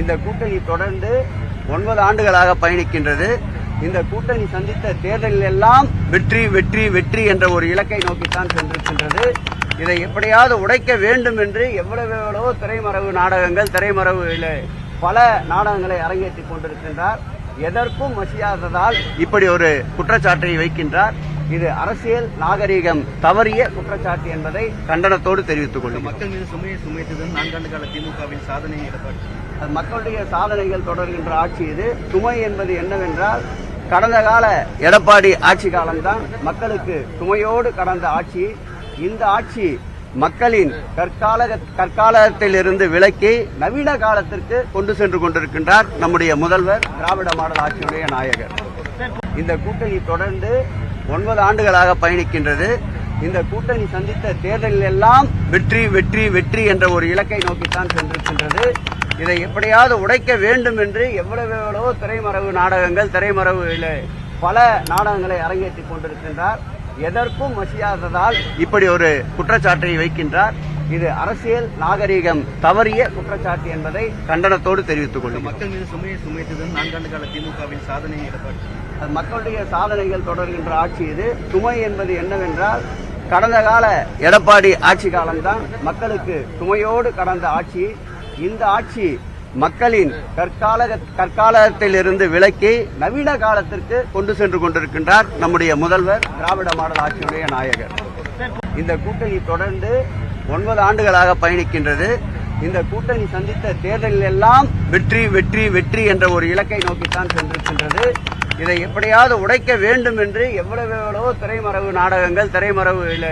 இந்த கூட்டணி தொடர்ந்து 9 ஆண்டுகளாக பயணிக்கின்றது. இந்த கூட்டணி சந்தித்த தேர்தலில் எல்லாம் வெற்றி வெற்றி வெற்றி என்ற ஒரு இலக்கை நோக்கித்தான் சென்றிருக்கின்றது. இதை எப்படியாவது உடைக்க வேண்டும் என்று எவ்வளவோ திரைமறைவு நாடகங்கள், திரைமறைவில் பல நாடகங்களை அரங்கேற்றிக் கொண்டிருக்கின்றார். எதற்கும் மசியாததால் இப்படி ஒரு குற்றச்சாட்டை வைக்கின்றார். இது அரசியல் நாகரீகம் தவறிய குற்றச்சாட்டு என்பதை கண்டனத்தோடு தெரிவித்துக் கொள்ளும். மக்கள் மீது சுமையை சுமைத்தது 4 ஆண்டு கால திமுகவின் சாதனை எடப்பாடி. மக்களுடைய சாதனைகள் தொடர்கின்ற ஆட்சி இது. சுமை என்பது என்னவென்றால், கடந்த கால எடப்பாடி ஆட்சி காலம்தான் மக்களுக்கு சுமையோடு கடந்த ஆட்சி. இந்த ஆட்சி மக்களின் கற்காலத்திலிருந்து விலக்கி நவீன காலத்திற்கு கொண்டு சென்று கொண்டிருக்கின்றார் நம்முடைய முதல்வர், திராவிட மாடல் ஆட்சியுடைய நாயகர். இந்த கூட்டணி தொடர்ந்து 9 ஆண்டுகளாக பயணிக்கின்றது. இந்த கூட்டணி சந்தித்த தேர்தலில் எல்லாம் வெற்றி வெற்றி வெற்றி என்ற ஒரு இலக்கை நோக்கித்தான் சென்றிருக்கின்றது. இதை எப்படியாவது உடைக்க வேண்டும் என்று எவ்வளவோ திரைமறைவு நாடகங்கள், திரைமறைவில் பல நாடகங்களை அரங்கேற்றிக் கொண்டிருக்கின்றார். எதற்கும் மசியாததால் இப்படி ஒரு குற்றச்சாட்டை வைக்கின்றார். இது அரசியல் நாகரீகம் தவறிய குற்றச்சாட்டு என்பதை கண்டனத்தோடு தெரிவித்துக் கொள்ளும். மக்கள் மீது சுமையை சுமைத்தது 4 ஆண்டு கால திமுகவின் சாதனை எடப்பாடி. மக்களுடைய சாதனைகள் தொடர்கின்ற ஆட்சி இது. சுமை என்பது என்னவென்றால், கடந்த கால எடப்பாடி ஆட்சி காலம்தான் மக்களுக்கு சுமையோடு கடந்த ஆட்சி. இந்த ஆட்சி மக்களின் கற்காலத்திலிருந்து விலக்கி நவீன காலத்திற்கு கொண்டு சென்று கொண்டிருக்கின்றார் நம்முடைய முதல்வர், திராவிட மாடல் ஆட்சியுடைய நாயகர். இந்த கூட்டணி தொடர்ந்து 9 ஆண்டுகளாக பயணிக்கின்றது. இந்த கூட்டணி சந்தித்த தேர்தலில் எல்லாம் வெற்றி வெற்றி வெற்றி என்ற ஒரு இலக்கை நோக்கித்தான் சென்றிருக்கின்றது. இதை எப்படியாவது உடைக்க வேண்டும் என்று எவ்வளவோ திரைமறைவு நாடகங்கள், திரைமறைவில்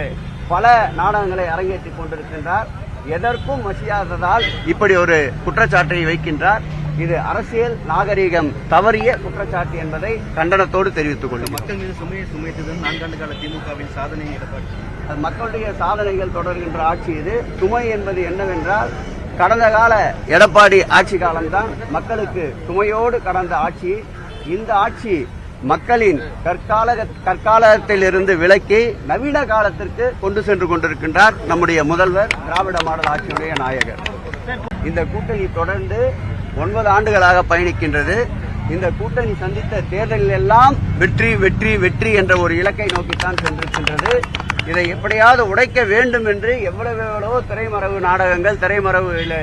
பல நாடகங்களை அரங்கேற்றிக் கொண்டிருக்கின்றார். எதற்கும் மசியாததால் இப்படி ஒரு குற்றச்சாட்டை வைக்கின்றார். இது அரசியல் நாகரீகம் தவறிய குற்றச்சாட்டு என்பதை கண்டனத்தோடு தெரிவித்துக் கொள்ளும். மக்கள் மீது சுமையை சுமைத்தது 4 ஆண்டு கால திமுகவின் சாதனை எடப்பாடி. மக்களுடைய சாதனைகள் தொடர்கின்ற ஆட்சி இது. சுமை என்பது என்னவென்றால், கடந்த கால எடப்பாடி ஆட்சி காலம்தான் மக்களுக்கு சுமையோடு கடந்த ஆட்சி. இந்த ஆட்சி மக்களின் கற்காலத்திலிருந்து விலக்கி நவீன காலத்திற்கு கொண்டு சென்று கொண்டிருக்கின்றார் நம்முடைய முதல்வர், திராவிட மாடல் ஆட்சியுடைய நாயகர். இந்த கூட்டணி தொடர்ந்து 9 ஆண்டுகளாக பயணிக்கின்றது. இந்த கூட்டணி சந்தித்த தேர்தலில் எல்லாம் வெற்றி வெற்றி வெற்றி என்ற ஒரு இலக்கை நோக்கித்தான் சென்றிருக்கின்றது. இதை எப்படியாவது உடைக்க வேண்டும் என்று எவ்வளவோ திரைமறைவு நாடகங்கள், திரைமறைவில்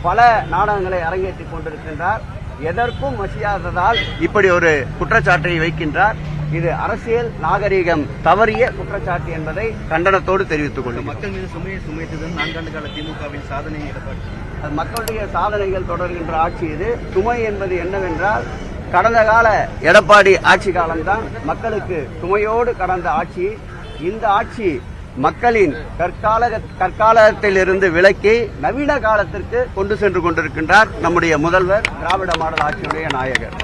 பல நாடகங்களை அரங்கேற்றிக் கொண்டிருக்கின்றார். எதற்கும் மசியாததால் இப்படி ஒரு குற்றச்சாட்டை வைக்கின்றார். இது அரசியல் நாகரீகம் தவறிய குற்றச்சாட்டு என்பதை கண்டனத்தோடு தெரிவித்துக் கொள்ளும். மக்கள் மீது சுமையை சுமைத்தது 4 ஆண்டு கால திமுகவின் சாதனை எடப்பாடி. மக்களுடைய சாதனைகள் தொடர்கின்ற ஆட்சி இது. சுமை என்பது என்னவென்றால், கடந்த கால எடப்பாடி ஆட்சி காலம்தான் மக்களுக்கு சுமையோடு கடந்த ஆட்சி. இந்த ஆட்சி மக்களின் கற்காலத்திலிருந்து விலக்கி நவீன காலத்திற்கு கொண்டு சென்று கொண்டிருக்கின்றார் நம்முடைய முதல்வர், திராவிட மாடல் ஆட்சியுடைய நாயகர்.